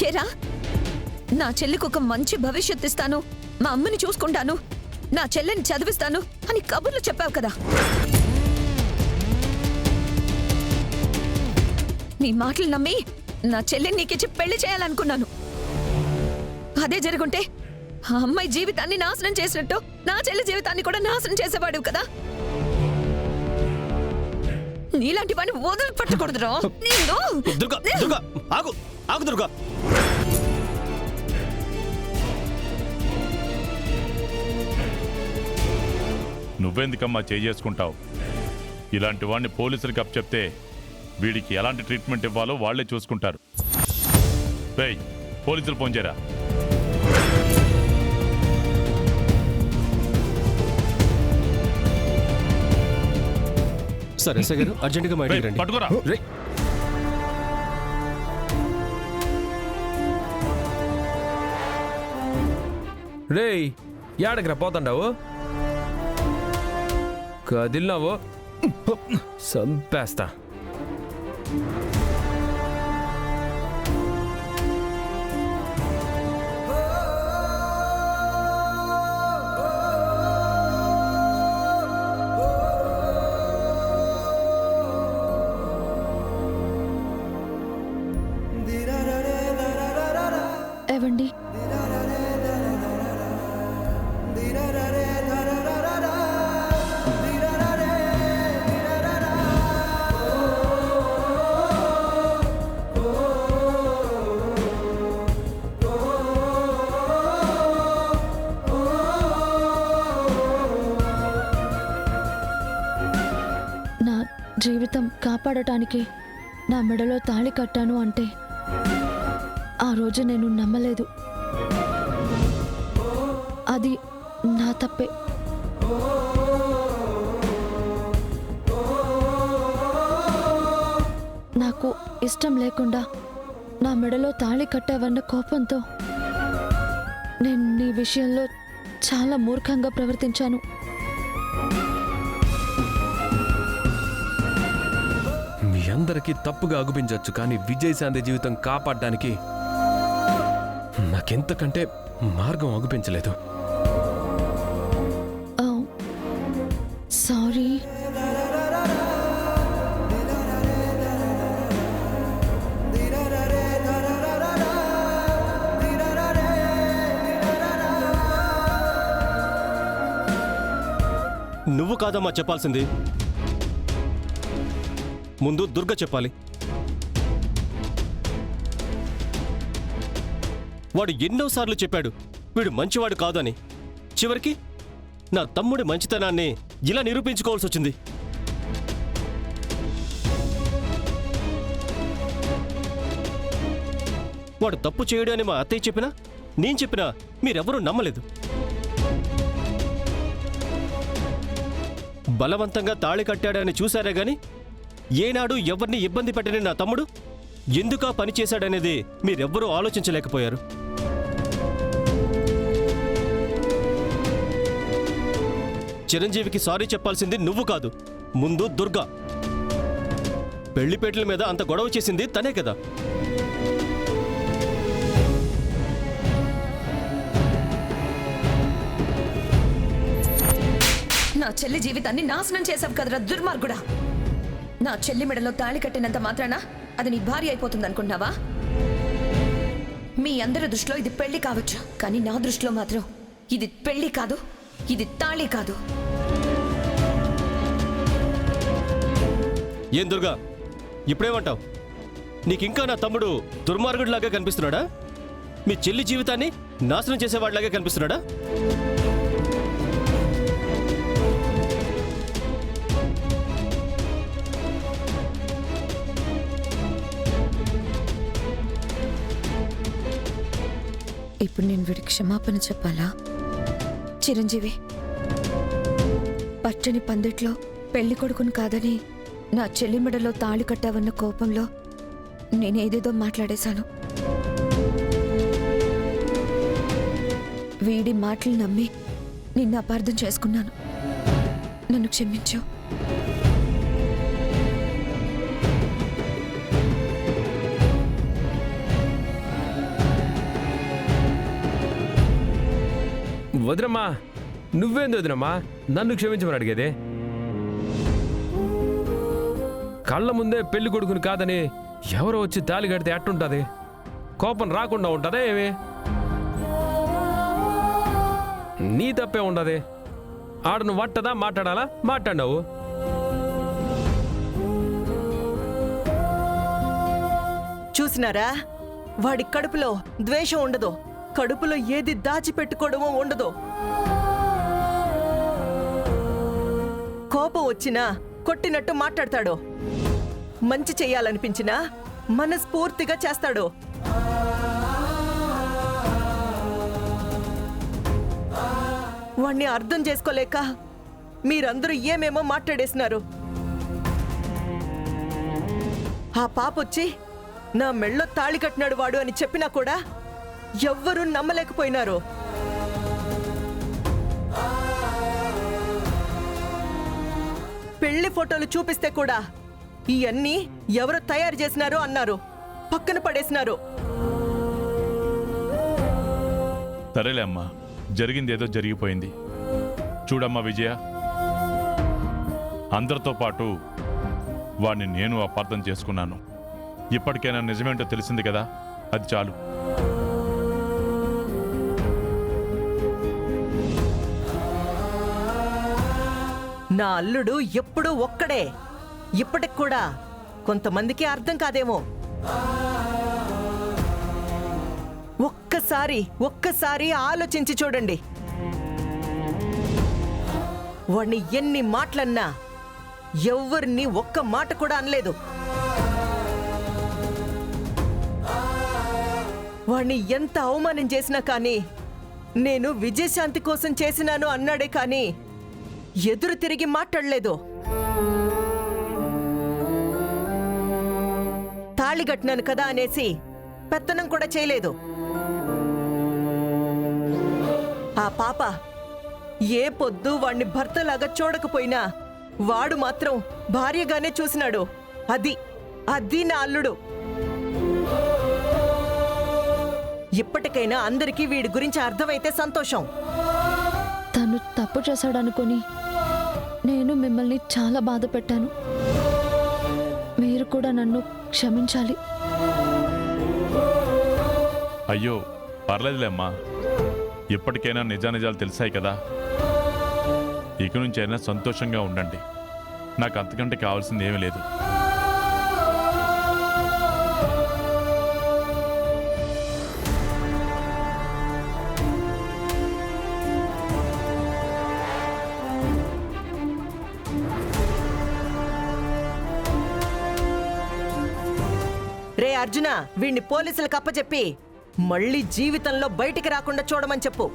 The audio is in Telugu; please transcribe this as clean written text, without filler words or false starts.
ఏరా, నా చెల్లికి ఒక మంచి భవిష్యత్తు ఇస్తాను, మా అమ్మని చూసుకుంటాను, నా చెల్లిని చదివిస్తాను అని కబుర్లు చెప్పావు కదా. నీ మాటలు నమ్మి నా చెల్లిని నీకిచ్చి పెళ్లి చేయాలనుకున్నాను. అదే జరుగుంటే ఆ అమ్మాయి జీవితాన్ని నాశనం చేసినట్టు నా చెల్లి జీవితాన్ని కూడా నాశనం చేసేవాడు కదా. నీలాంటి వాడిని వదిలి పట్టకూడదురా. నువ్వెందుకమ్మా చేసుకుంటావు? ఇలాంటి వాడిని పోలీసులకు అప్పచెప్తే వీడికి ఎలాంటి ట్రీట్మెంట్ ఇవ్వాలో వాళ్లే చూసుకుంటారు. పోలీసులు ఫోన్ చేయరా. సరే ఎస్ఐ గారు, అర్జెంటుగా మా ఇంటికి రండి. పట్టుకోరా. రేయ్, యాడకి రా పోతాండావు? కదిలినావు సంపేస్తా. ఏవండి, నా జీవితం కాపాడటానికి నా మెడలో తాళి కట్టాను అంటే ఆ రోజు నేను నమ్మలేదు. అది నా తప్పే. నాకు ఇష్టం లేకుండా నా మెడలో తాళి కట్టావన్న కోపంతో నేను నీ విషయంలో చాలా మూర్ఖంగా ప్రవర్తించాను. మీ అందరికీ తప్పుగా అగుపించవచ్చు, కానీ విజయశాంతి జీవితం కాపాడడానికి నాకెంతకంటే మార్గం అగుపించలేదు. సారీ. నువ్వు కాదమ్మా చెప్పాల్సింది, ముందు దుర్గ చెప్పాలి. వాడు ఎన్నోసార్లు చెప్పాడు వీడు మంచివాడు కాదని. చివరికి నా తమ్ముడి మంచితనాన్ని ఇలా నిరూపించుకోవాల్సి వచ్చింది. వాడు తప్పు చేయడు అని మా అత్తయ్య చెప్పినా, నేను చెప్పినా మీరెవరూ నమ్మలేదు. బలవంతంగా తాళి కట్టాడని చూశారే గాని ఏనాడు ఎవరిని ఇబ్బంది పెట్టని నా తమ్ముడు ఎందుకా పని చేశాడనేది మీరెవ్వరూ ఆలోచించలేకపోయారు. చిరంజీవికి సారీ చెప్పాల్సింది నువ్వు కాదు, ముందు దుర్గా. పెళ్లిపేటల మీద అంత గొడవ చేసింది తనే కదా. నా చెల్లి జీవితాన్ని నాశనం చేసావు కదరా దుర్మార్గుడా. నా చెల్లి మెడలో తాళి కట్టినంత మాత్రాన అది నీ భార్య అయిపోతుంది అనుకుంటున్నావా? మీ అందరి దృష్టిలో ఇది పెళ్లి కావచ్చు, కానీ నా దృష్టిలో మాత్రం ఇది పెళ్లి కాదు, ఇది తాళి కాదు. ఏం దుర్గా, ఇప్పుడేమంటావు? నీకింకా నా తమ్ముడు దుర్మార్గుడిలాగా కనిపిస్తున్నాడా? మీ చెల్లి జీవితాన్ని నాశనం చేసేవాడిలాగా కనిపిస్తున్నాడా? ఇప్పుడు నేను వీడికి క్షమాపణ చెప్పాలా? చిరంజీవి, పచ్చని పందిట్లో పెళ్లి కొడుకును కాదని నా చెల్లి మెడలో తాళి కట్టావన్న కోపంలో నేనేదేదో మాట్లాడేశాను. వీడి మాటలు నమ్మి నిన్ను అపార్థం చేసుకున్నాను. నన్ను క్షమించు. వదినమ్మా, నువ్వేంది వదినమ్మా నన్ను క్షమించమని అడిగేది? కళ్ళ ముందే పెళ్లి కొడుకుని కాదని ఎవరో వచ్చి తాళి కడితే ఎట్టుంటది? కోపం రాకుండా ఉంటుందా ఏమి? నీ తప్పే ఉండదు. ఆడ నువ్వు వట్టదా మాట్లాడాలా? మాట్లాడినావు. చూసినారా, వాడి కడుపులో ద్వేషం ఉండదు, కడుపులో ఏది దాచిపెట్టుకోవడమో ఉండదు. కోపం వచ్చినా కొట్టినట్టు మాట్లాడతాడు. మంచి చెయ్యాలనిపించినా మనస్ఫూర్తిగా చేస్తాడు. వాణ్ణి అర్థం చేసుకోలేక మీరందరూ ఏమేమో మాట్లాడేసినారు. ఆ పాపొచ్చి నా మెళ్ళో తాళి కట్టినాడు వాడు అని చెప్పినా కూడా ఎవ్వరూ నమ్మలేకపోయినారు. పెళ్లి ఫోటోలు చూపిస్తే కూడా ఇవన్నీ ఎవరు తయారు చేసినారో అన్నారు, పక్కన పడేసినారు. సరేలే అమ్మా, జరిగింది ఏదో జరిగిపోయింది. చూడమ్మా విజయ, అందరితో పాటు వాడిని నేను అపార్థం చేసుకున్నాను. ఇప్పటికైనా నిజమేంటో తెలిసింది కదా, అది చాలు. నా అల్లుడు ఎప్పుడూ ఒక్కడే. ఇప్పటికి కూడా కొంతమందికి అర్థం కాదేమో. ఒక్కసారి ఆలోచించి చూడండి. వాణ్ణి ఎన్ని మాటలన్నా ఎవ్వరిని ఒక్క మాట కూడా అనలేదు. వాణ్ణి ఎంత అవమానం చేసినా కానీ నేను విజయశాంతి కోసం చేసినాను అన్నాడే కానీ ఎదురు తిరిగి మాట్లాడలేదు. తాళిగట్టినాను కదా అనేసి పెత్తనం కూడా చేయలేదు. ఆ పాప ఏ పొద్దు వాణ్ణి భర్తలాగా చూడకపోయినా వాడు మాత్రం భార్యగానే చూసినాడు. అది నా అల్లుడు. ఇప్పటికైనా అందరికీ వీడి గురించి అర్థమైతే సంతోషం. తను తప్పు చేశాడనుకొని నేను మిమ్మల్ని చాలా బాధ పెట్టాను. మీరు కూడా నన్ను క్షమించాలి. అయ్యో పర్లేదులే అమ్మా, ఇప్పటికైనా నిజానిజాలు తెలిసాయి కదా. ఇక నుంచి అయినా సంతోషంగా ఉండండి. నాకు అంతకంటే కావాల్సింది ఏమీ లేదు. రే అర్జున, వీణ్ణి పోలీసులకు అప్పచెప్పి మళ్ళీ జీవితంలో బయటికి రాకుండా చూడమని చెప్పు.